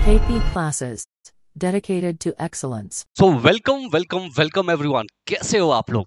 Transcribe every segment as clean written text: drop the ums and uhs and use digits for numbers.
KP classes dedicated to excellence. So welcome everyone. कैसे हो आप लोग?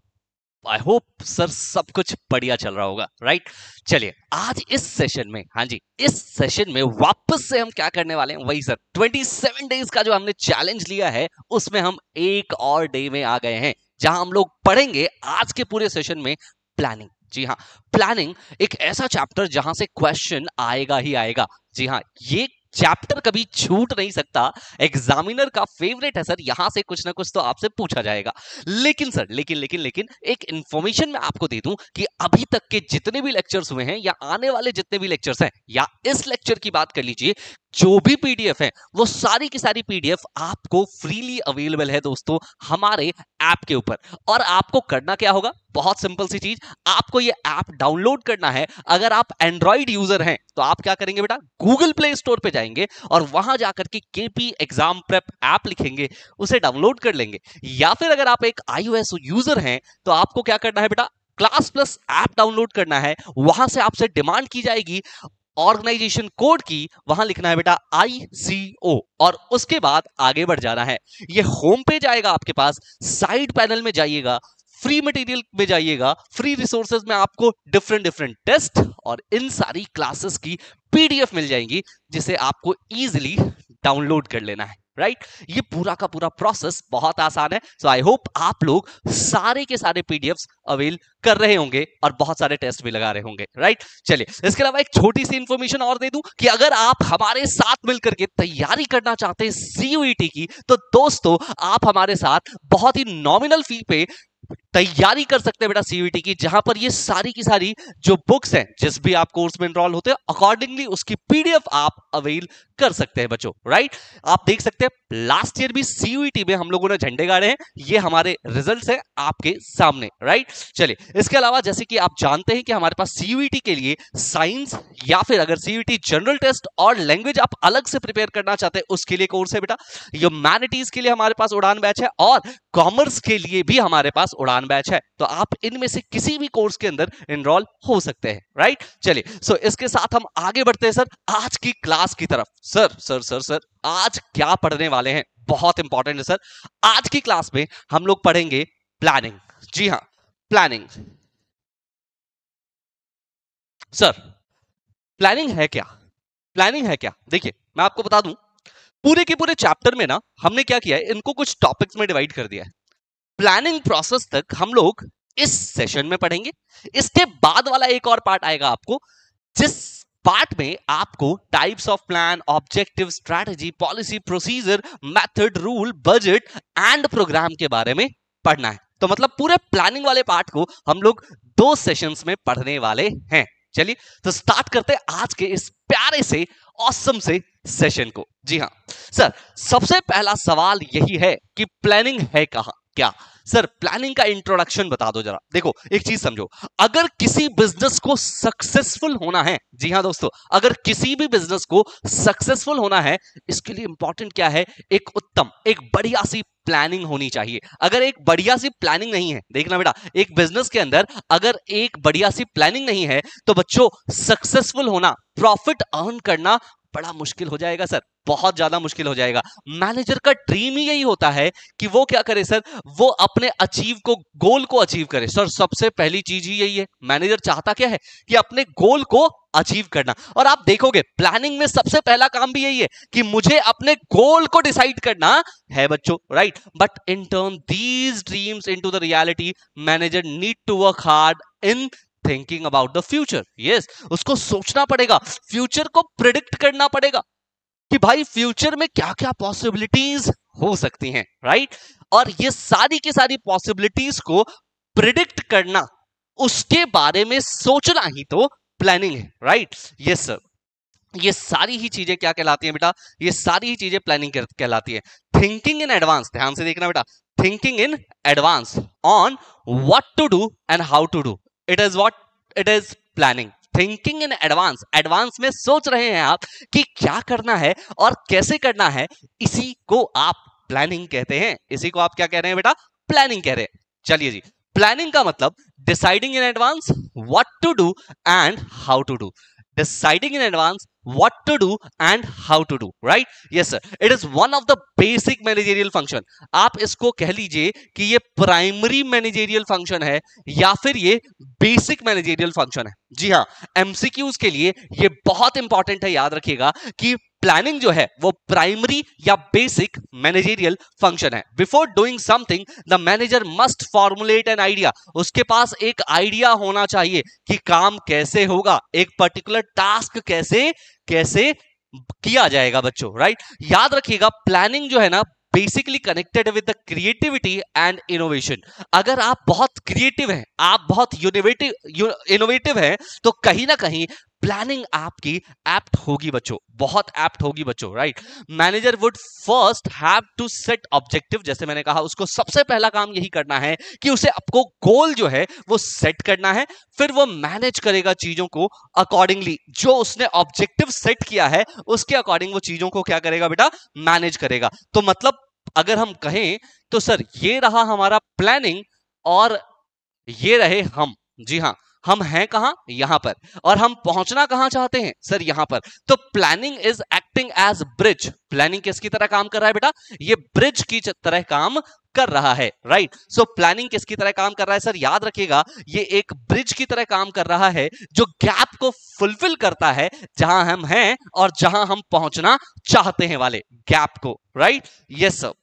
आई होप सर सब कुछ बढ़िया चल रहा होगा, राइट? चलिए आज इस सेशन में, हाँ जी, इस सेशन में वापस से हम क्या करने वाले हैं, वही सर 27 डेज का जो हमने चैलेंज लिया है उसमें हम एक और डे में आ गए हैं जहां हम लोग पढ़ेंगे आज के पूरे सेशन में प्लानिंग। जी हाँ, प्लानिंग एक ऐसा चैप्टर जहां से क्वेश्चन आएगा ही आएगा। जी हाँ, ये चैप्टर कभी छूट नहीं सकता, एग्जामिनर का फेवरेट है सर। यहां से कुछ ना कुछ तो आपसे पूछा जाएगा। लेकिन सर लेकिन एक इंफॉर्मेशन मैं आपको दे दूं कि अभी तक के जितने भी लेक्चर्स हुए हैं या आने वाले जितने भी लेक्चर्स हैं या इस लेक्चर की बात कर लीजिए, जो भी पीडीएफ है वो सारी की सारी पीडीएफ आपको फ्रीली अवेलेबल है दोस्तों हमारे ऐप के ऊपर। और आपको करना क्या होगा, बहुत सिंपल सी चीज, आपको ये ऐप डाउनलोड करना है। अगर आप एंड्रॉइड यूजर हैं तो आप क्या करेंगे बेटा, गूगल प्ले स्टोर पे जाएंगे और वहां जाकर के केपी एग्जाम प्रेप ऐप लिखेंगे, उसे डाउनलोड कर लेंगे। या फिर अगर आप एक iOS यूजर हैं तो आपको क्या करना है बेटा, क्लास प्लस ऐप डाउनलोड करना है। वहां से आपसे डिमांड की जाएगी ऑर्गेनाइजेशन कोड की, वहां लिखना है बेटा ICO और उसके बाद आगे बढ़ जाना है। ये होम पेज आएगा आपके पास, साइड पैनल में जाइएगा, फ्री मटेरियल में जाइएगा, फ्री रिसोर्सेज में आपको डिफरेंट टेस्ट और इन सारी क्लासेस की पीडीएफ मिल जाएंगी जिसे आपको इजीली डाउनलोड कर लेना है, राइट? ये पूरा का पूरा प्रोसेस बहुत आसान है। सो आई होप आप लोग सारे के सारे पीडीएफ्स अवेल कर रहे होंगे और बहुत सारे टेस्ट भी लगा रहे होंगे, राइट? चलिए इसके अलावा एक छोटी सी इंफॉर्मेशन और दे दूं कि अगर आप हमारे साथ मिलकर के तैयारी करना चाहते हैं सीयूईटी की, तो दोस्तों आप हमारे साथ बहुत ही नॉमिनल फी पे तैयारी कर सकते हैं बेटा सीयूईटी की, जहां पर ये सारी की सारी जो बुक्स हैं, जिस भी आप कोर्स में एनरोल होते हैं अकॉर्डिंगली उसकी पीडीएफ आप अवेल कर सकते हैं बच्चों, राइट? आप देख सकते हैं लास्ट ईयर भी सीयूईटी में हम लोगों ने झंडे गाड़े हैं, ये हमारे रिजल्ट्स हैं आपके सामने, राइट? चलिए इसके अलावा जैसे कि आप जानते हैं कि हमारे पास सीयूईटी के लिए साइंस या फिर अगर सीयूईटी जनरल टेस्ट और लैंग्वेज आप अलग से प्रिपेयर करना चाहते हैं उसके लिए कोर्स है बेटा। ह्यूमैनिटीज के लिए हमारे पास उड़ान बैच है और कॉमर्स के लिए भी हमारे पास उड़ान बैच है। तो आप इनमें से किसी भी कोर्स के अंदर एनरोल हो सकते हैं, राइट? चलिए सो इसके साथ हम आगे बढ़ते हैं सर आज की क्लास की तरफ। सर आज क्या पढ़ने वाले हैं, बहुत इंपॉर्टेंट है सर। आज की क्लास में हम लोग पढ़ेंगे प्लानिंग। जी हाँ, प्लानिंग। सर प्लानिंग है क्या? प्लानिंग है क्या? देखिए मैं आपको बता दूं, पूरे के पूरे चैप्टर में ना हमने क्या किया है, इनको कुछ टॉपिक्स में डिवाइड कर दिया है। प्लानिंग प्रोसेस तक हम लोग इस सेशन में पढ़ेंगे। इसके बाद वाला एक और पार्ट आएगा आपको, जिस पार्ट में आपको types of plan, objective, strategy, policy, procedure, method, rule, budget and programme के बारे में पढ़ना है। तो मतलब पूरे प्लानिंग वाले पार्ट को हम लोग 2 सेशंस में पढ़ने वाले हैं। चलिए तो स्टार्ट करते हैं आज के इस प्यारे से ऑसम से सेशन को। जी हाँ सर, सबसे पहला सवाल यही है कि प्लानिंग है कहां, क्या? सर प्लानिंग का इंट्रोडक्शन बता दो जरा। देखो एक चीज समझो, अगर किसी बिजनेस को सक्सेसफुल होना है, जी हाँ दोस्तों, अगर किसी भी बिजनेस को सक्सेसफुल होना है, इसके लिए इंपॉर्टेंट क्या है, एक उत्तम, एक बढ़िया सी प्लानिंग होनी चाहिए। अगर एक बढ़िया सी प्लानिंग नहीं है, देखना बेटा, एक बिजनेस के अंदर अगर एक बढ़िया सी प्लानिंग नहीं है तो बच्चों सक्सेसफुल होना, प्रॉफिट अर्न करना बड़ा मुश्किल हो जाएगा सर, बहुत ज्यादा मुश्किल हो जाएगा। मैनेजर का ड्रीम ही यही होता है कि वो क्या करे सर, वो अपने गोल को अचीव करे। सर सबसे पहली चीज ही यही है, मैनेजर चाहता क्या है कि अपने गोल को अचीव करना। और आप देखोगे प्लानिंग में सबसे पहला काम भी यही है कि मुझे अपने गोल को डिसाइड करना है बच्चों, right? But in turn these dreams into the reality, manager need to work hard in thinking about the future. Yes, उसको सोचना पड़ेगा, फ्यूचर को प्रिडिक्ट करना पड़ेगा कि भाई फ्यूचर में क्या क्या पॉसिबिलिटीज हो सकती हैं, राइट? और ये सारी की सारी पॉसिबिलिटीज को प्रिडिक्ट करना, उसके बारे में सोचना ही तो प्लानिंग है, राइट? यस सर, ये सारी ही चीजें क्या कहलाती हैं बेटा, ये सारी ही चीजें प्लानिंग कहलाती है। थिंकिंग इन एडवांस, ध्यान से देखना बेटा, thinking in advance on what to do and how to do, it is what it is planning. Thinking in advance, advance में सोच रहे हैं आप कि क्या करना है और कैसे करना है, इसी को आप प्लानिंग कहते हैं। इसी को आप क्या कह रहे हैं बेटा, प्लानिंग कह रहे हैं। चलिए जी, प्लानिंग का मतलब deciding in advance what to do and how to do, deciding in advance what to do and how to do, right? Yes sir, it is one of the basic managerial function. आप इसको कह लीजिए कि ये primary managerial function है या फिर ये बेसिक मैनेजरियल फंक्शन है। जी हाँ, एमसीक्यूज के लिए ये बहुत इंपॉर्टेंट है, याद रखिएगा कि प्लानिंग जो है वो प्राइमरी या बेसिक मैनेजरियल फंक्शन है। Before doing something the manager must formulate an idea. उसके पास एक आइडिया होना चाहिए कि काम कैसे होगा, एक पर्टिकुलर टास्क कैसे कैसे किया जाएगा बच्चों, राइट? याद रखिएगा प्लानिंग जो है ना basically connected with the creativity and innovation. अगर आप बहुत क्रिएटिव हैं, आप बहुत इनोवेटिव हैं, तो कहीं ना कहीं प्लानिंग आपकी एप्ट होगी बच्चों, बहुत एप्ट होगी बच्चों, right? Manager would first have to set objective. जैसे मैंने कहा, उसको सबसे पहला काम यही करना है कि उसे आपको गोल जो है वो सेट करना है, फिर वो मैनेज करेगा चीजों को अकॉर्डिंगली। जो उसने ऑब्जेक्टिव सेट किया है उसके अकॉर्डिंग वो चीजों को क्या करेगा बेटा, मैनेज करेगा। तो मतलब अगर हम कहें तो सर ये रहा हमारा प्लानिंग और ये रहे हम। जी हाँ, हम हैं कहां, यहां पर, और हम पहुंचना कहां चाहते हैं सर, यहां पर। तो planning is acting as bridge. Planning किसकी तरह काम कर रहा है बेटा, ये ब्रिज की तरह काम कर रहा है, राइट? सो प्लानिंग किसकी तरह काम कर रहा है सर, याद रखिएगा ये एक ब्रिज की तरह काम कर रहा है जो गैप को फुलफिल करता है जहां हम हैं और जहां हम पहुंचना चाहते हैं वाले गैप को, राइट? Yes sir.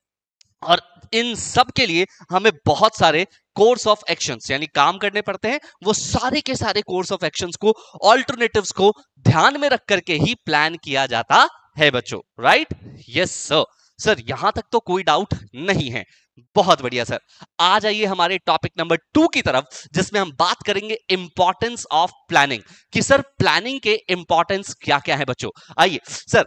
और इन सब के लिए हमें बहुत सारे कोर्स ऑफ एक्शंस यानी काम करने पड़ते हैं। वो सारे के सारे कोर्स ऑफ एक्शंस को, ऑल्टरनेटिव्स को ध्यान में रख करके ही प्लान किया जाता है बच्चों, राइट? Yes sir. सर यहां तक तो कोई डाउट नहीं है, बहुत बढ़िया सर। आ जाइए हमारे टॉपिक नंबर 2 की तरफ, जिसमें हम बात करेंगे इंपॉर्टेंस ऑफ प्लानिंग, कि सर प्लानिंग के इंपॉर्टेंस क्या क्या है बच्चों। आइए सर,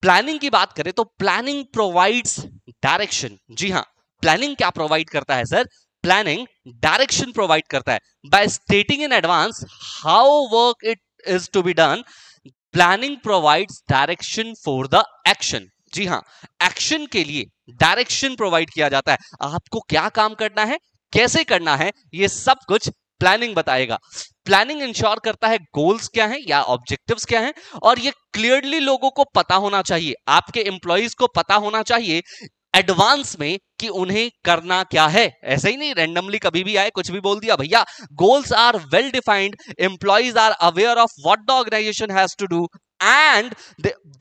प्लानिंग की बात करें तो प्लानिंग प्रोवाइड्स डायरेक्शन। जी हां, प्लानिंग क्या प्रोवाइड करता है सर, प्लानिंग डायरेक्शन प्रोवाइड करता है। By stating in advance how work it is to be done, planning provides direction for the action. जी हां, एक्शन के लिए डायरेक्शन प्रोवाइड किया जाता है। आपको क्या काम करना है, कैसे करना है, ये सब कुछ प्लानिंग बताएगा। प्लानिंग इंश्योर करता है गोल्स क्या हैं या ऑब्जेक्टिव्स क्या हैं, और ये क्लियरली लोगों को पता होना चाहिए, आपके एम्प्लॉइज को पता होना चाहिए एडवांस में कि उन्हें करना क्या है। ऐसे ही नहीं रैंडमली कभी भी आए कुछ भी बोल दिया। भैया goals are well defined, employees are aware of what the organisation has to do and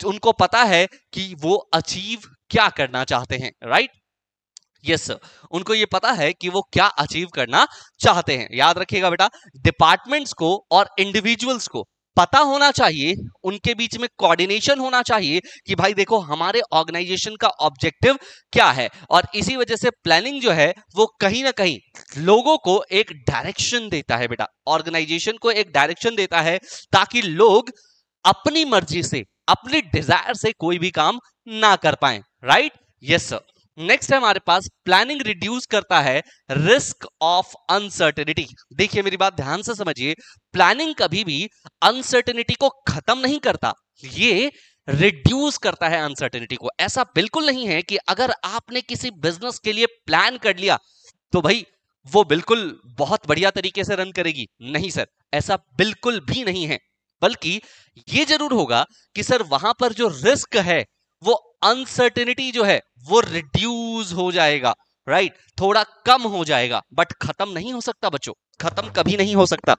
उनको पता है कि वो अचीव क्या करना चाहते हैं, राइट? यस सर, उनको ये पता है कि वो क्या अचीव करना चाहते हैं। याद रखिएगा बेटा, डिपार्टमेंट्स को और इंडिविजुअल्स को पता होना चाहिए, उनके बीच में कोऑर्डिनेशन होना चाहिए कि भाई देखो हमारे ऑर्गेनाइजेशन का ऑब्जेक्टिव क्या है। और इसी वजह से प्लानिंग जो है वो कहीं ना कहीं लोगों को एक डायरेक्शन देता है बेटा, ऑर्गेनाइजेशन को एक डायरेक्शन देता है, ताकि लोग अपनी मर्जी से, अपनी डिजायर से कोई भी काम ना कर पाए, राइट? Yes sir. नेक्स्ट है हमारे पास प्लानिंग रिड्यूस करता है रिस्क ऑफ अनसर्टेनिटी। देखिए मेरी बात ध्यान से समझिए, प्लानिंग कभी भी अनसर्टेनिटी को खत्म नहीं करता, ये रिड्यूस करता है अनसर्टेनिटी को। ऐसा बिल्कुल नहीं है कि अगर आपने किसी बिजनेस के लिए प्लान कर लिया तो भाई वो बिल्कुल बहुत बढ़िया तरीके से रन करेगी, नहीं सर, ऐसा बिल्कुल भी नहीं है। बल्कि ये जरूर होगा कि सर वहां पर जो रिस्क है, वो अनसर्टेनिटी जो है वो रिड्यूस हो जाएगा, राइट? थोड़ा कम हो जाएगा, बट खत्म नहीं हो सकता बच्चों, खत्म कभी नहीं हो सकता।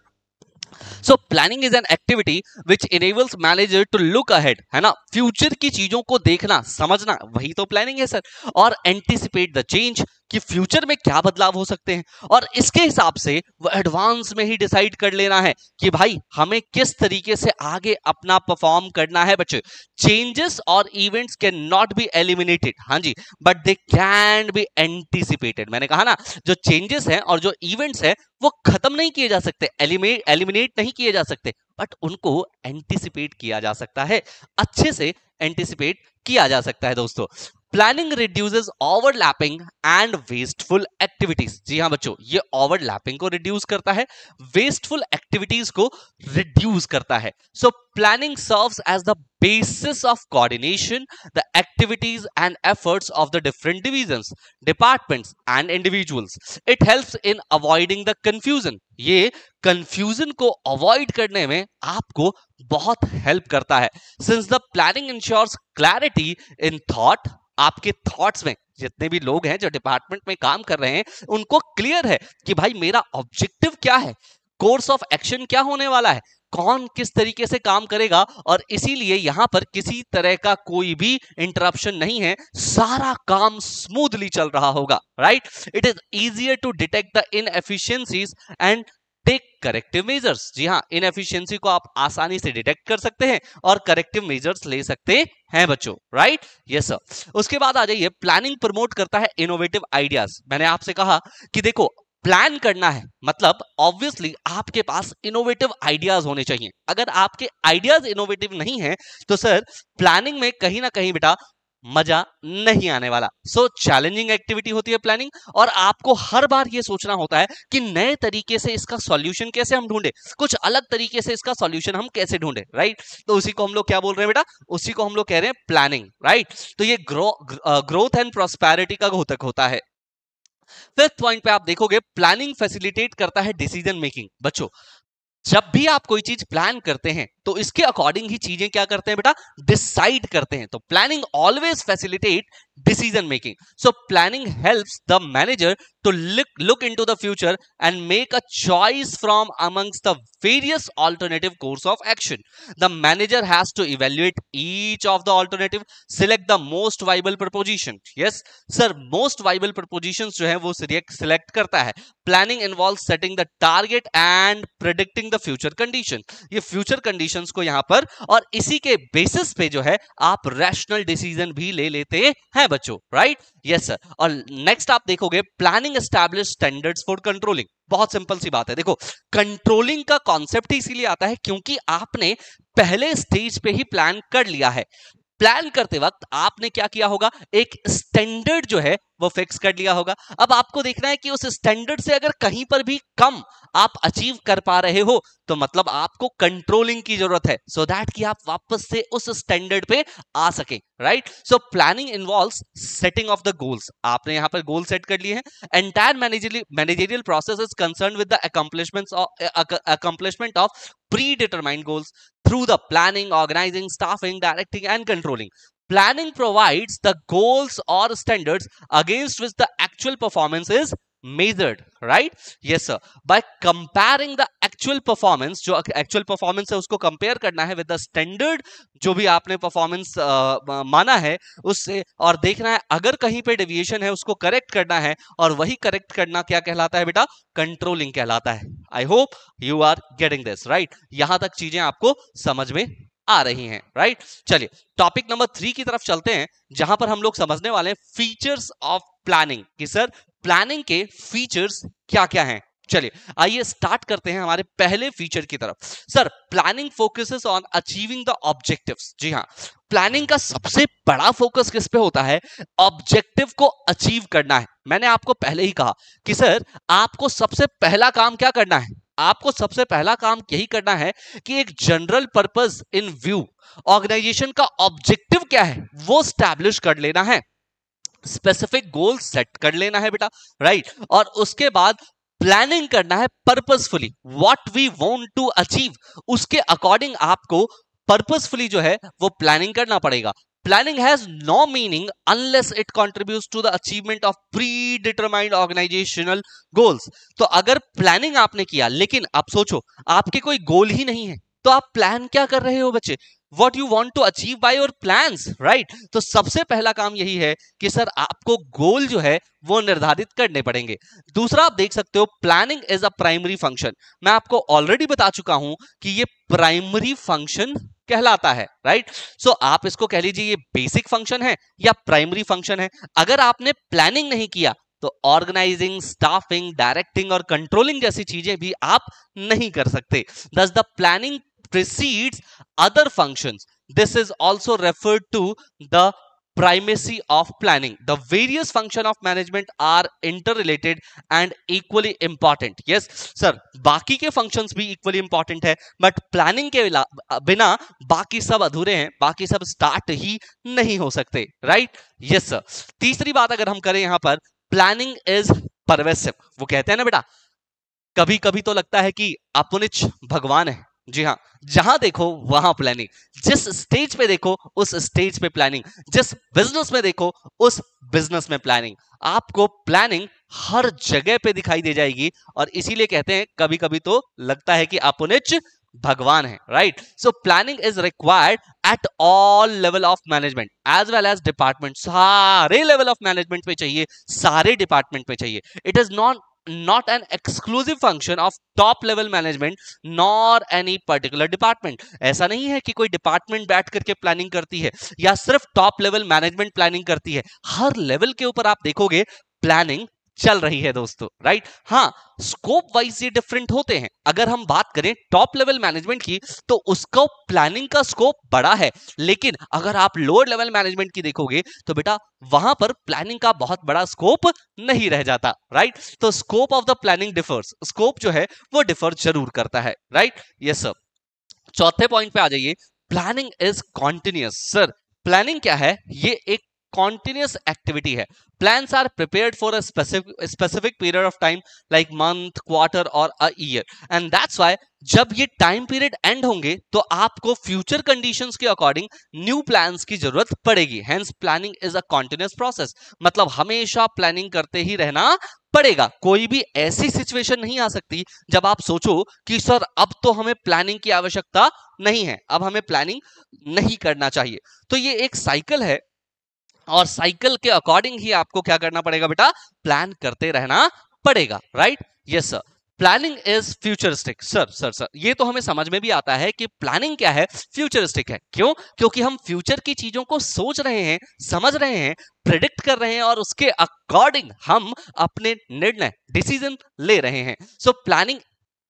So planning is an activity which enables manager to look ahead, है ना, फ्यूचर की चीजों को देखना समझना, वही तो प्लानिंग है सर। और एंटिसिपेट द चेंज, कि फ्यूचर में क्या बदलाव हो सकते हैं, और इसके हिसाब से वो एडवांस में ही डिसाइड कर लेना है कि भाई हमें किस तरीके से आगे अपना परफॉर्म करना है बच्चे। चेंजेस और events can not be eliminated, हाँ जी, but they can be anticipated. मैंने कहा ना, जो चेंजेस हैं और जो इवेंट्स हैं वो खत्म नहीं किए जा सकते, एलिमिनेट नहीं किए जा सकते, बट उनको एंटिसिपेट किया जा सकता है, अच्छे से एंटिसिपेट किया जा सकता है दोस्तों। Planning reduces overlapping and wasteful activities. जी हाँ बच्चों, ये ओवरलैपिंग को रिड्यूस करता है, वेस्टफुल एक्टिविटीज को रिड्यूस करता है। So planning serves as the basis of coordination the activities and efforts of the different divisions, departments and individuals. It helps in avoiding the confusion. ये confusion को avoid करने में आपको बहुत help करता है, since the planning ensures clarity in thought. आपके thoughts में जितने भी लोग हैं जो डिपार्टमेंट में काम कर रहे हैं उनको क्लियर है कि भाई मेरा ऑब्जेक्टिव क्या है, कोर्स ऑफ एक्शन क्या होने वाला है, कौन किस तरीके से काम करेगा, और इसीलिए यहां पर किसी तरह का कोई भी इंटरप्शन नहीं है, सारा काम स्मूथली चल रहा होगा, right. It is easier to detect the inefficiencies and take corrective measures. जी हाँ, इनएफिशिएंसी को आप आसानी से डिटेक्ट कर सकते हैं और करेक्टिव मेजर्स ले सकते हैं बच्चों, राइट। Yes sir. उसके बाद आ जाइए, प्लानिंग प्रमोट करता है इनोवेटिव आइडियाज। मैंने आपसे कहा कि देखो प्लान करना है मतलब ऑब्वियसली आपके पास इनोवेटिव आइडियाज होने चाहिए। अगर आपके आइडियाज इनोवेटिव नहीं है तो सर प्लानिंग में कहीं ना कहीं बेटा मजा नहीं आने वाला। सो चैलेंजिंग एक्टिविटी होती है प्लानिंग, और आपको हर बार ये सोचना होता है कि नए तरीके से इसका सॉल्यूशन कैसे हम ढूंढे, कुछ अलग तरीके से इसका सॉल्यूशन हम कैसे ढूंढे, राइट। तो उसी को हम लोग क्या बोल रहे हैं बेटा, उसी को हम लोग कह रहे हैं प्लानिंग, राइट। तो ये ग्रोथ एंड प्रॉस्पेरिटी का घोतक होता है। फिफ्थ पॉइंट पे आप देखोगे, प्लानिंग फैसिलिटेट करता है डिसीजन मेकिंग। बच्चों जब भी आप कोई चीज प्लान करते हैं तो इसके अकॉर्डिंग ही चीजें क्या करते हैं बेटा, डिसाइड करते हैं। तो planning always facilitate decision making. So planning helps the manager to look into the future and make a choice from amongst the various alternative course of action. The manager has to evaluate each of the alternative, select the most viable proposition. Yes sir, most viable propositions जो है वो select करता है। Planning involves setting the target and predicting the future condition. ये future conditions को यहाँ पर, और इसी के बेसिस पे जो है आप rational decision भी ले लेते हैं बच्चों, राइट। Yes sir. और नेक्स्ट आप देखोगे, planning establish standards for controlling. बहुत सिंपल सी बात है, देखो कंट्रोलिंग का कॉन्सेप्ट ही इसीलिए आता है क्योंकि आपने पहले स्टेज पे ही प्लान कर लिया है। प्लान करते वक्त आपने क्या किया होगा, एक स्टैंडर्ड जो है वो फिक्स कर लिया होगा। अब आपको देखना है कि उस स्टैंडर्ड से अगर कहीं पर भी कम आप अचीव कर पा रहे हो तो मतलब आपको कंट्रोलिंग की जरूरत है, सो दैट कि आप वापस से उस स्टैंडर्ड पे आ सके, right. So planning involves setting of the goals. आपने यहां पर गोल सेट कर लिए हैं। Entire managerial process is concerned with the accomplishment of predetermined goals through the planning, organizing, staffing, directing and controlling. Planning provides the goals or standards against which the actual performance is measured, right? Yes sir. By comparing the actual performance, जो actual performance है उसको compare करना है with the standard जो भी आपने performance माना है उससे, और देखना है अगर कहीं पे deviation है उसको correct करना है, और वही correct करना क्या कहलाता है बेटा, controlling कहलाता है। I hope you are getting this, right? यहां तक चीजें आपको समझ में आ रही हैं, राइट। चलिए टॉपिक नंबर 3 की तरफ चलते हैं, जहां पर हम लोग समझने वाले हैं फीचर्स ऑफ प्लानिंग कि सर प्लानिंग के फीचर्स क्या क्या हैं। चलिए आइए स्टार्ट करते हैं हमारे पहले फीचर की तरफ। Sir planning focuses on achieving the objectives. जी हाँ, प्लानिंग का सबसे बड़ा फोकस किस पे होता है, ऑब्जेक्टिव को अचीव करना है। मैंने आपको पहले ही कहा कि सर आपको सबसे पहला काम क्या करना है, आपको सबसे पहला काम यही करना है कि एक general purpose in view, organisation का ऑब्जेक्टिव क्या है वो स्टैब्लिश कर लेना है, स्पेसिफिक गोल सेट कर लेना है बेटा, राइट। और उसके बाद प्लानिंग करना है purposefully, what we want to achieve, उसके अकॉर्डिंग आपको पर्पसफुली जो है वो प्लानिंग करना पड़ेगा। Planning has no meaning unless it contributes to the achievement of predetermined organizational goals. तो अगर प्लानिंग आपने किया लेकिन आप सोचो आपके कोई गोल ही नहीं है तो आप प्लान क्या कर रहे हो बच्चे, what you want to achieve by your plans, right? तो सबसे पहला काम यही है कि सर आपको गोल जो है वो निर्धारित करने पड़ेंगे। दूसरा आप देख सकते हो, planning is a primary function. मैं आपको ऑलरेडी बता चुका हूं कि ये प्राइमरी फंक्शन कहलाता है, राइट। सो आप इसको कह लीजिए ये बेसिक फंक्शन है या प्राइमरी फंक्शन है। अगर आपने प्लानिंग नहीं किया तो ऑर्गेनाइजिंग, स्टाफिंग, डायरेक्टिंग और कंट्रोलिंग जैसी चीजें भी आप नहीं कर सकते। दस the planning precedes other functions. This is also referred to the primacy of planning. The various functions of management are interrelated and equally important. Yes sir, बाकी के functions भी equally important है, but planning के बिना बाकी सब अधूरे हैं, बाकी सब start ही नहीं हो सकते, right? Yes sir. तीसरी बात अगर हम करें यहां पर, planning is pervasive. वो कहते हैं ना बेटा, कभी कभी तो लगता है कि अपुनिच भगवान है। जी हाँ, जहां देखो वहां प्लानिंग, जिस स्टेज पे देखो उस स्टेज पे प्लानिंग, जिस बिजनेस में देखो उस बिजनेस में प्लानिंग। आपको प्लानिंग हर जगह पे दिखाई दे जाएगी, और इसीलिए कहते हैं कभी कभी तो लगता है कि अपुनिच भगवान है, right? So planning is required at all level of management as well as department. सारे लेवल ऑफ मैनेजमेंट पे चाहिए, सारे डिपार्टमेंट पे चाहिए। It is not an exclusive function of top level management nor any particular department. ऐसा नहीं है कि कोई डिपार्टमेंट बैठ करके प्लानिंग करती है या सिर्फ टॉप लेवल मैनेजमेंट प्लानिंग करती है। हर लेवल के ऊपर आप देखोगे प्लानिंग चल रही है दोस्तों, राइट? हाँ, स्कोप वाइज ये डिफरेंट होते हैं। अगर हम बात करें टॉप लेवल मैनेजमेंट की तो उसका प्लानिंग का स्कोप बड़ा है, लेकिन अगर आप लोअर लेवल मैनेजमेंट की देखोगे तो बेटा वहां पर प्लानिंग का बहुत बड़ा स्कोप नहीं रह जाता, राइट? तो scope of the planning differs, scope जो है वो डिफर जरूर करता है, राइट? Yes sir. चौथे पॉइंट पे आ जाइए, planning is continuous. Sir planning क्या है? ये एक continuous activity है। Plans are prepared for a specific period of time like month, quarter or a year, and that's why जब ये टाइम पीरियड एंड होंगे तो आपको फ्यूचर कंडीशंस के अकॉर्डिंग न्यू प्लान्स की जरूरत पड़ेगी। Hence planning is a continuous process, मतलब हमेशा प्लानिंग करते ही रहना पड़ेगा। कोई भी ऐसी सिचुएशन नहीं आ सकती जब आप सोचो कि सर अब तो हमें प्लानिंग की आवश्यकता नहीं है, अब हमें प्लानिंग नहीं करना चाहिए। तो ये एक साइकिल है, और साइकिल के अकॉर्डिंग ही आपको क्या करना पड़ेगा बेटा? प्लान करते रहना पड़ेगा, right? Yes sir. Planning is futuristic. Sir ये तो हमें समझ में भी आता है कि प्लानिंग क्या है, फ्यूचरिस्टिक है। क्यों? क्योंकि हम फ्यूचर की चीजों को सोच रहे हैं, समझ रहे हैं, प्रेडिक्ट कर रहे हैं, और उसके अकॉर्डिंग हम अपने निर्णय, डिसीजन ले रहे हैं। सो प्लानिंग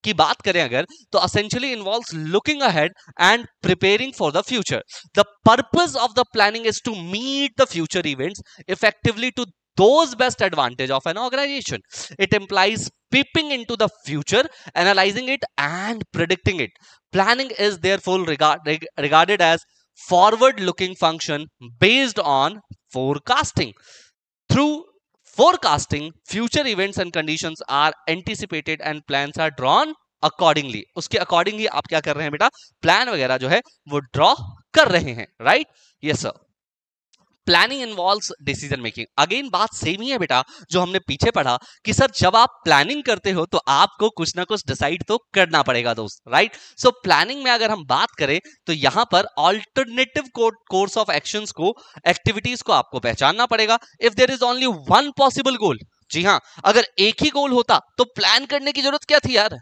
की बात करें अगर, तो essentially involves looking ahead and preparing for the future. The purpose of the planning is to meet the future events effectively to those best advantage of an organization. It implies peeping into the future, analyzing it and predicting it. Planning is therefore regarded as forward looking function based on forecasting. Through forecasting, future events and conditions are anticipated and plans are drawn accordingly. उसके according ही आप क्या कर रहे हैं बेटा? Plan वगैरह जो है वो ड्रॉ कर रहे हैं, right? Yes sir. Planning involves decision making. Again बात सेम ही है बेटा जो हमने पीछे पढ़ा कि सर जब आप प्लानिंग करते हो तो आपको कुछ ना कुछ डिसाइड तो करना पड़ेगा दोस्त, राइट? सो प्लानिंग में अगर हम बात करें तो यहां पर ऑल्टरनेटिव कोर्स ऑफ एक्शंस को, एक्टिविटीज को आपको पहचानना पड़ेगा। If there is only one possible goal, जी हाँ, अगर एक ही गोल होता तो प्लान करने की जरूरत क्या थी यार?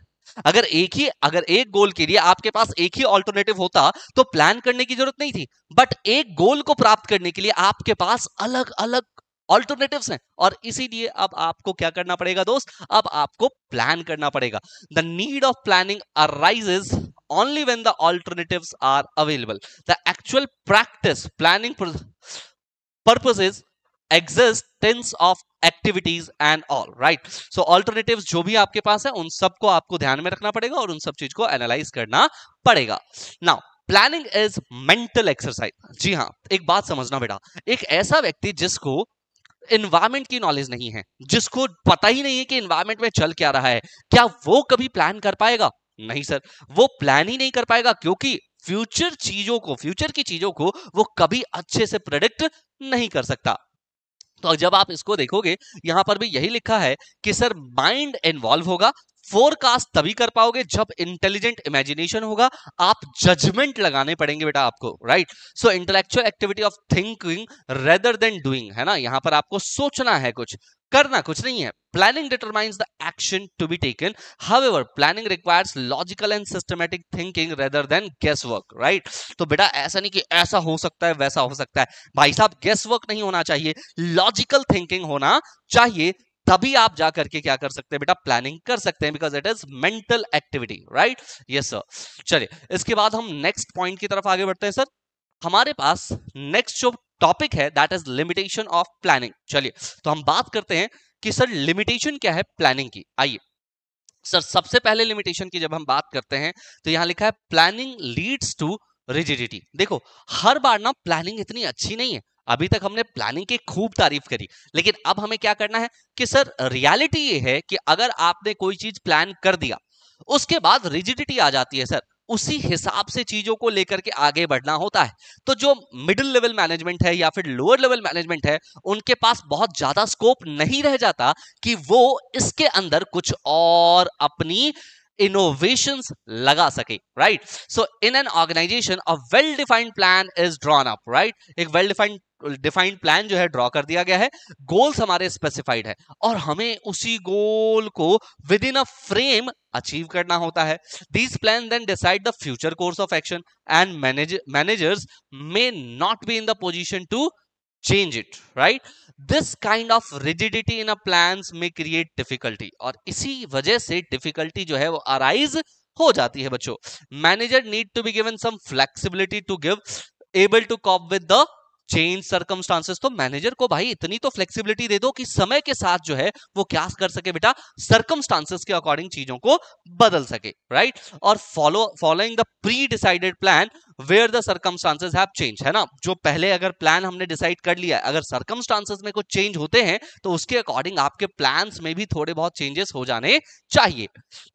अगर एक गोल के लिए आपके पास एक ही ऑल्टरनेटिव होता तो प्लान करने की जरूरत नहीं थी। बट एक गोल को प्राप्त करने के लिए आपके पास अलग अलग ऑल्टरनेटिव्स हैं, और इसीलिए अब आपको क्या करना पड़ेगा दोस्त? अब आपको प्लान करना पड़ेगा। The need of planning arises only when the alternatives are available. The actual practice planning purposes existence of activities and all, right? So alternatives जो भी आपके पास है उन सबको आपको ध्यान में रखना पड़ेगा और उन सब चीज को एनालाइज करना पड़ेगा। Now planning is mental exercise. जी हाँ, एक बात समझना बेटा, एक ऐसा व्यक्ति जिसको इन्वायरमेंट की नॉलेज नहीं है, जिसको पता ही नहीं है कि इन्वायरमेंट में चल क्या रहा है, क्या वो कभी प्लान कर पाएगा? नहीं सर, वो प्लान ही नहीं कर पाएगा, क्योंकि फ्यूचर की चीजों को वो कभी अच्छे से प्रेडिक्ट नहीं कर सकता। तो जब आप इसको देखोगे यहां पर भी यही लिखा है कि सर माइंड इन्वॉल्व होगा, फोरकास्ट तभी कर पाओगे जब इंटेलिजेंट इमेजिनेशन होगा, आप जजमेंट लगाने पड़ेंगे बेटा आपको, right? So intellectual activity of thinking rather then doing, है ना? यहां पर आपको सोचना है, कुछ करना कुछ नहीं है। Planning determines the action to be taken, however planning requires logical and systematic thinking rather than guess work, right? तो बेटा ऐसा नहीं कि ऐसा हो सकता है वैसा हो सकता है, भाई साहब गेस वर्क नहीं होना चाहिए, लॉजिकल थिंकिंग होना चाहिए, तभी आप जा करके क्या कर सकते हैं बेटा? प्लानिंग कर सकते हैं, because it is mental activity, right? Yes sir. चलिए इसके बाद हम नेक्स्ट पॉइंट की तरफ आगे बढ़ते हैं। सर हमारे पास नेक्स्ट जो टॉपिक है that is limitation of planning. चलिए तो हम बात करते हैं कि सर लिमिटेशन क्या है प्लानिंग की। आइए सर, सबसे पहले लिमिटेशन की जब हम बात करते हैं तो यहां लिखा है प्लानिंग लीड्स टू रिजिडिटी। देखो हर बार ना प्लानिंग इतनी अच्छी नहीं है। अभी तक हमने प्लानिंग की खूब तारीफ करी, लेकिन अब हमें क्या करना है कि सर रियलिटी ये है कि अगर आपने कोई चीज प्लान कर दिया उसके बाद रिजिडिटी आ जाती है सर, उसी हिसाब से चीजों को लेकर के आगे बढ़ना होता है। तो जो मिडिल लेवल मैनेजमेंट है या फिर लोअर लेवल मैनेजमेंट है उनके पास बहुत ज्यादा स्कोप नहीं रह जाता कि वो इसके अंदर कुछ और अपनी innovations लगा सके, right. So in an organisation a well defined plan is drawn up, right. एक वेल डिफाइंड प्लान जो है ड्रॉ कर दिया गया है, गोल्स हमारे स्पेसिफाइड है और हमें उसी गोल को with in a frame achieve करना होता है। These plans then decide the future course of action and managers may not be in the position to change it, right? This kind of rigidity in a plans may create difficulty और इसी वजह से difficulty जो है वो arise हो जाती है बच्चों। Manager need to be given some flexibility to give able to cope with the change circumstances. तो मैनेजर को भाई इतनी तो फ्लेक्सिबिलिटी दे दो कि समय के साथ जो है वो क्या कर सके बेटा, सर्कमस्टांसेस के अकॉर्डिंग चीजों को बदल सके, राइट। और following the pre decided plan where the circumstances have change, है ना। जो पहले अगर प्लान हमने डिसाइड कर लिया है, अगर सर्कमस्टांसेस में कुछ चेंज होते हैं तो उसके अकॉर्डिंग आपके प्लान्स में भी थोड़े बहुत चेंजेस हो जाने चाहिए।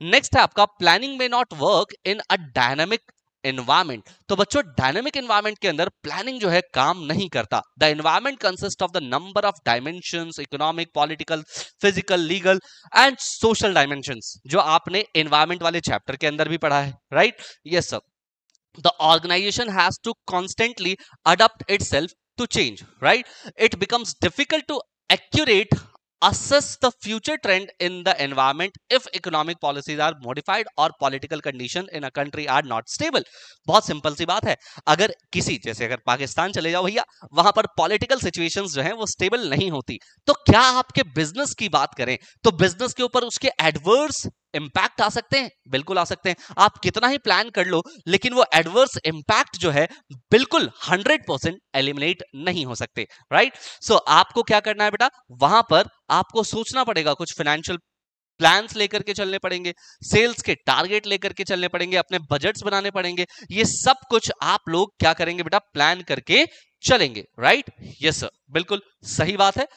नेक्स्ट है आपका प्लानिंग में not work in a dynamic environment. तो बच्चों डायनामिक एनवायरमेंट के अंदर प्लानिंग जो है काम नहीं करता। The environment consist of the number of dimensions, economic, political, physical, legal and social dimensions, जो आपने एनवायरमेंट वाले चैप्टर के अंदर भी पढ़ा है, right. Yes sir. The organization has to constantly adapt itself to change, right? It becomes difficult to accurate assess the future trend in the environment if economic policies are modified or political condition in a country are not stable। बहुत simple सी बात है, अगर किसी जैसे अगर पाकिस्तान चले जाओ भैया, वहां पर पॉलिटिकल सिचुएशंस जो हैं वो स्टेबल नहीं होती, तो क्या आपके बिजनेस की बात करें तो बिजनेस के ऊपर उसके एडवर्स इंपैक्ट आ सकते हैं, बिल्कुल आ सकते हैं। आप कितना ही प्लान कर लो लेकिन वो एडवर्स इंपैक्ट जो है बिल्कुल 100% एलिमिनेट नहीं हो सकते, राइट। सो आपको क्या करना है बेटा, वहां पर आपको सोचना पड़ेगा, कुछ फाइनेंशियल प्लान्स लेकर के चलने पड़ेंगे, सेल्स के टारगेट लेकर के चलने पड़ेंगे, अपने बजट्स बनाने पड़ेंगे। ये सब कुछ आप लोग क्या करेंगे बेटा, प्लान करके चलेंगे, राइट। यस सर, बिल्कुल सही बात है।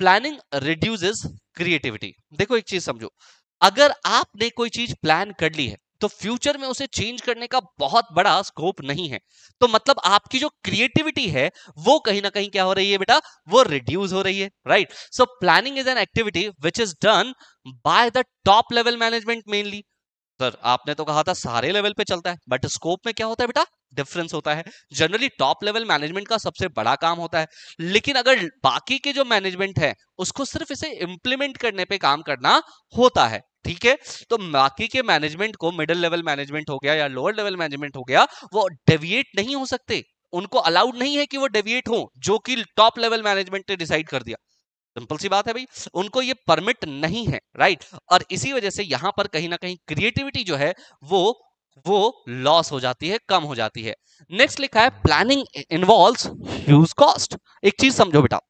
Planning reduces creativity. देखो एक चीज समझो, अगर आपने कोई चीज प्लान कर ली है तो फ्यूचर में उसे चेंज करने का बहुत बड़ा स्कोप नहीं है, तो मतलब आपकी जो क्रिएटिविटी है वो कहीं ना कहीं क्या हो रही है बेटा, वो रिड्यूस हो रही है, right. So planning is an activity which is done by the top level management mainly. Sir आपने तो कहा था सारे लेवल पे चलता है, बट स्कोप में क्या होता है बेटा, डिफरेंस होता है। जनरली टॉप लेवल मैनेजमेंट का सबसे बड़ा काम होता है, लेकिन अगर बाकी के जो मैनेजमेंट है उसको सिर्फ इसे इंप्लीमेंट करने पे काम करना होता है, ठीक है। तो बाकी के मैनेजमेंट को, मिडिल लेवल मैनेजमेंट हो गया या लोअर लेवल मैनेजमेंट हो गया, वो डेविएट नहीं हो सकते, उनको अलाउड नहीं है कि वो डेविएट हो जो कि टॉप लेवल मैनेजमेंट ने डिसाइड कर दिया। सिंपल सी बात है भाई, उनको ये परमिट नहीं है, राइट। और इसी वजह से यहां पर कहीं ना कहीं क्रिएटिविटी जो है वो लॉस हो जाती है, कम हो जाती है। नेक्स्ट लिखा है प्लानिंग इन्वॉल्व्स ह्यूज कॉस्ट। एक चीज समझो बेटा,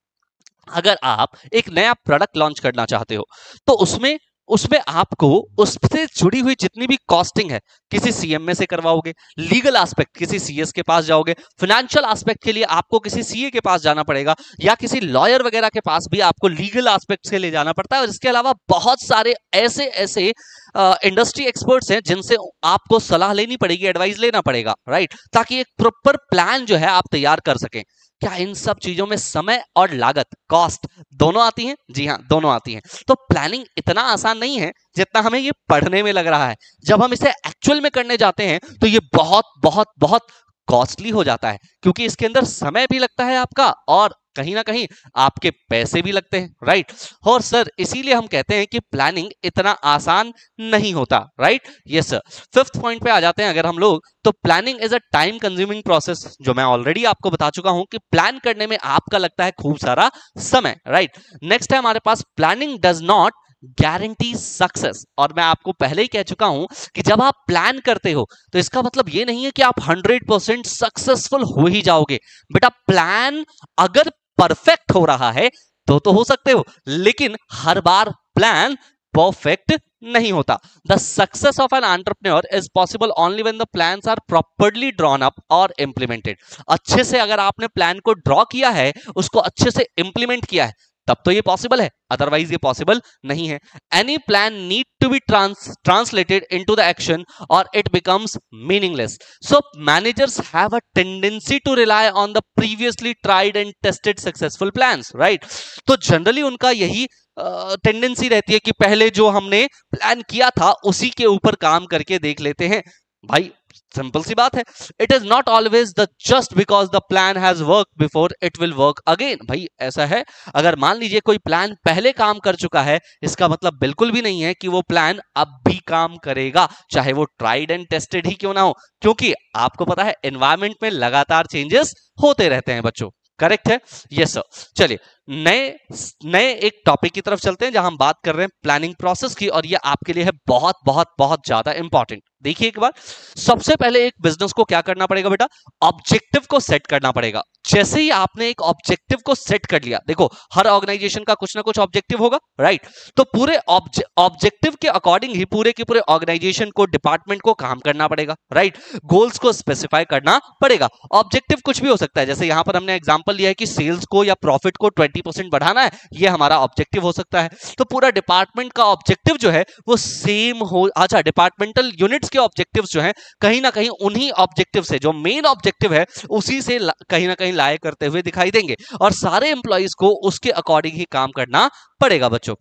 अगर आप एक नया प्रोडक्ट लॉन्च करना चाहते हो तो उसमें आपको उससे जुड़ी हुई जितनी भी कॉस्टिंग है किसी सीएमए से करवाओगे, लीगल एस्पेक्ट किसी सीएस के पास जाओगे, फाइनेंशियल एस्पेक्ट के लिए आपको किसी सीए के पास जाना पड़ेगा या किसी लॉयर वगैरह के पास भी आपको लीगल एस्पेक्ट से ले जाना पड़ता है। और इसके अलावा बहुत सारे ऐसे इंडस्ट्री एक्सपर्ट्स हैं जिनसे आपको सलाह लेनी पड़ेगी, एडवाइस लेना पड़ेगा, राइट, ताकि एक प्रॉपर प्लान जो है आप तैयार कर सकें। क्या इन सब चीजों में समय और लागत, कॉस्ट दोनों आती हैं? जी हाँ, दोनों आती हैं। तो प्लानिंग इतना आसान नहीं है जितना हमें ये पढ़ने में लग रहा है। जब हम इसे एक्चुअल में करने जाते हैं तो ये बहुत बहुत बहुत कॉस्टली हो जाता है, क्योंकि इसके अंदर समय भी लगता है आपका और कहीं ना कहीं आपके पैसे भी लगते हैं, राइट। और सर इसीलिए हम कहते हैं कि प्लानिंग इतना आसान नहीं होता, right. Yes sir. Fifth point पे आ जाते हैं अगर हम लोग, तो planning is a time consuming process, जो मैं ऑलरेडी आपको बता चुका हूं कि प्लान करने में आपका लगता है खूब सारा समय, राइट। नेक्स्ट है हमारे पास planning does not guarantee success. और मैं आपको पहले ही कह चुका हूं कि जब आप प्लान करते हो तो इसका मतलब ये नहीं है कि आप 100% सक्सेसफुल हो ही जाओगे। बेटा प्लान अगर परफेक्ट हो रहा है तो हो सकते हो, लेकिन हर बार प्लान परफेक्ट नहीं होता। The success of an entrepreneur is possible only when the plans are properly drawn up और इंप्लीमेंटेड। अच्छे से अगर आपने प्लान को ड्रॉ किया है, उसको अच्छे से इंप्लीमेंट किया है, तब तो ये पॉसिबल है, अदरवाइज ये पॉसिबल नहीं है। Any plan need to be translated into the action और it becomes meaningless. So managers have a tendency to rely on the previously tried and tested successful plans, right. तो generally उनका यही tendency रहती है कि पहले जो हमने प्लान किया था उसी के ऊपर काम करके देख लेते हैं। भाई सिंपल सी बात है, it is not always the just because the plan has work before it will work again. भाई ऐसा है, अगर मान लीजिए कोई प्लान पहले काम कर चुका है, इसका मतलब बिल्कुल भी नहीं है कि वो प्लान अब भी काम करेगा, चाहे वो ट्राइड एंड टेस्टेड ही क्यों ना हो, क्योंकि आपको पता है एनवायरमेंट में लगातार चेंजेस होते रहते हैं बच्चों। करेक्ट है? Yes sir. चलिए नए एक टॉपिक की तरफ चलते हैं जहां हम बात कर रहे हैं प्लानिंग प्रोसेस की, और ये आपके लिए है बहुत बहुत बहुत ज्यादा इंपॉर्टेंट। देखिए एक बार, सबसे पहले एक बिजनेस को क्या करना पड़ेगा बेटा, ऑब्जेक्टिव को सेट करना पड़ेगा। जैसे ही आपने एक ऑब्जेक्टिव को सेट कर लिया, देखो हर ऑर्गेनाइजेशन का कुछ ना कुछ ऑब्जेक्टिव होगा, राइट। तो पूरे ऑब्जेक्टिव के अकॉर्डिंग ही पूरे के पूरे ऑर्गेनाइजेशन को, डिपार्टमेंट को काम करना पड़ेगा, राइट। गोल्स को स्पेसिफाई करना पड़ेगा। ऑब्जेक्टिव कुछ भी हो सकता है, जैसे यहां पर हमने एग्जांपल लिया है कि सेल्स को या प्रॉफिट को 20% बढ़ाना है, ये हमारा ऑब्जेक्टिव हो सकता है। तो पूरा डिपार्टमेंट का ऑब्जेक्टिव जो है वो सेम हो। अच्छा, डिपार्टमेंटल यूनिट्स के ऑब्जेक्टिव्स जो हैं कहीं ना कहीं उन्हीं ऑब्जेक्टिव से, जो मेन ऑब्जेक्टिव है उसी से कहीं ना कहीं लाए करते हुए दिखाई देंगे, और सारे एम्प्लॉइज को उसके अकॉर्डिंग ही काम करना पड़ेगा बच्चों।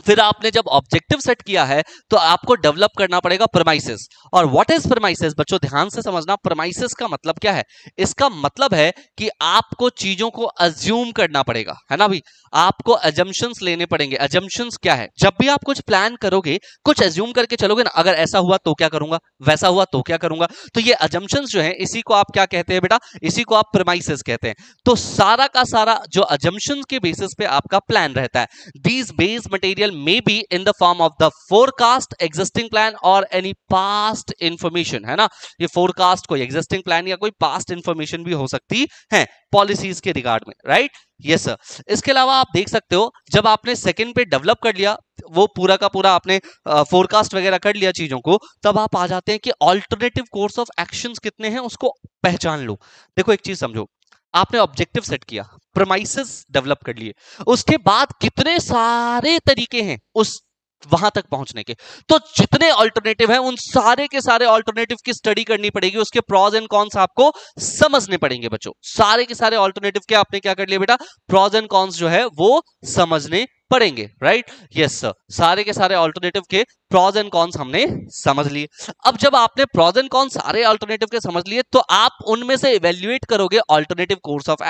फिर आपने जब ऑब्जेक्टिव सेट किया है तो आपको डेवलप करना पड़ेगा प्रेमाइसेस। और व्हाट इज प्रेमाइसेस बच्चों, ध्यान से समझना। प्रेमाइसेस का मतलब क्या है? इसका मतलब है कि आपको चीजों को अज्यूम करना पड़ेगा, है ना भाई। आपको अजम्पशंस लेने पड़ेंगे। अजम्पशंस क्या है? जब भी आप कुछ प्लान करोगे, कुछ अज्यूम करके चलोगे ना, अगर ऐसा हुआ तो क्या करूंगा, वैसा हुआ तो क्या करूंगा। तो ये अजम्पशंस जो है, इसी को आप क्या कहते हैं बेटा, इसी को आप प्रेमाइसेस कहते हैं। तो सारा का सारा जो अजम्पशंस के बेसिस पे आपका प्लान रहता है। These base material may be in the form of the forecast, existing plan or any past information, है ना। ये forecast कोई existing plan या कोई past information भी हो सकती है पॉलिसीज के रिगार्ड में, राइट। Yes sir. इसके अलावा आप देख सकते हो, जब आपने सेकंड पे डेवलप कर लिया, वो पूरा का पूरा आपने फोरकास्ट वगैरह कर लिया चीजों को, तब आप आ जाते हैं कि ऑल्टरनेटिव कोर्स ऑफ एक्शंस कितने हैं उसको पहचान लो। देखो एक चीज समझो, आपने ऑब्जेक्टिव सेट किया, प्रेमाइसेस डेवलप कर लिए, उसके बाद कितने सारे तरीके हैं उस वहां तक पहुंचने के। तो जितने ऑल्टरनेटिव हैं उन सारे के सारे ऑल्टरनेटिव की स्टडी करनी पड़ेगी, उसके प्रॉज एंड कॉन्स आपको समझने पड़ेंगे बच्चों। सारे के सारे ऑल्टरनेटिव के आपने क्या कर लिया बेटा, प्रॉज एंड कॉन्स जो है वो समझने पड़ेंगे, राइट। Yes sir. सारे के सारे ऑल्टरनेटिव के प्रॉज एंड कॉन्स हमने समझ लिए। अब जब आपने प्रॉज एंड कॉन्स सारे ऑल्टरनेटिव के समझ लिए, तो आप उनमें से इवेल्युएट करोगे ऑल्टरनेटिव कोर्स ऑफ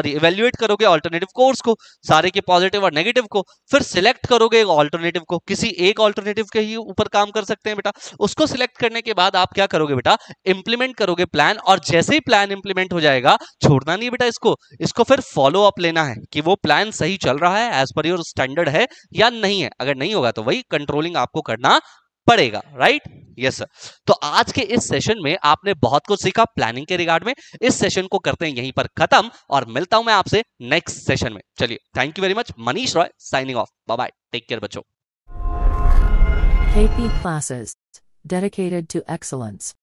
इवेल्युएट करोगे ऑल्टरनेटिव कोर्स को, सारे के पॉजिटिव और नेगेटिव को। फिर सिलेक्ट करोगे ऑल्टरनेटिव को, किसी एक ऑल्टरनेटिव के ही ऊपर काम कर सकते हैं बेटा। उसको सिलेक्ट करने के बाद आप क्या करोगे बेटा, इंप्लीमेंट करोगे प्लान। और जैसे ही प्लान इंप्लीमेंट हो जाएगा, छोड़ना नहीं बेटा इसको फिर फॉलो अप लेना है कि वो प्लान सही चल रहा है, एज पर योर स्टैंडर्ड है या नहीं है। अगर नहीं होगा तो वही कंट्रोलिंग आपको करना पड़ेगा, राइट। Yes sir. तो आज के इस सेशन में आपने बहुत कुछ सीखा प्लानिंग के रिगार्ड में। इस सेशन को करते हैं यहीं पर खत्म, और मिलता हूं मैं आपसे नेक्स्ट सेशन में। चलिए, thank you very much. Manish Roy signing off. Bye bye, take care बच्चों। KP Classes, dedicated to excellence.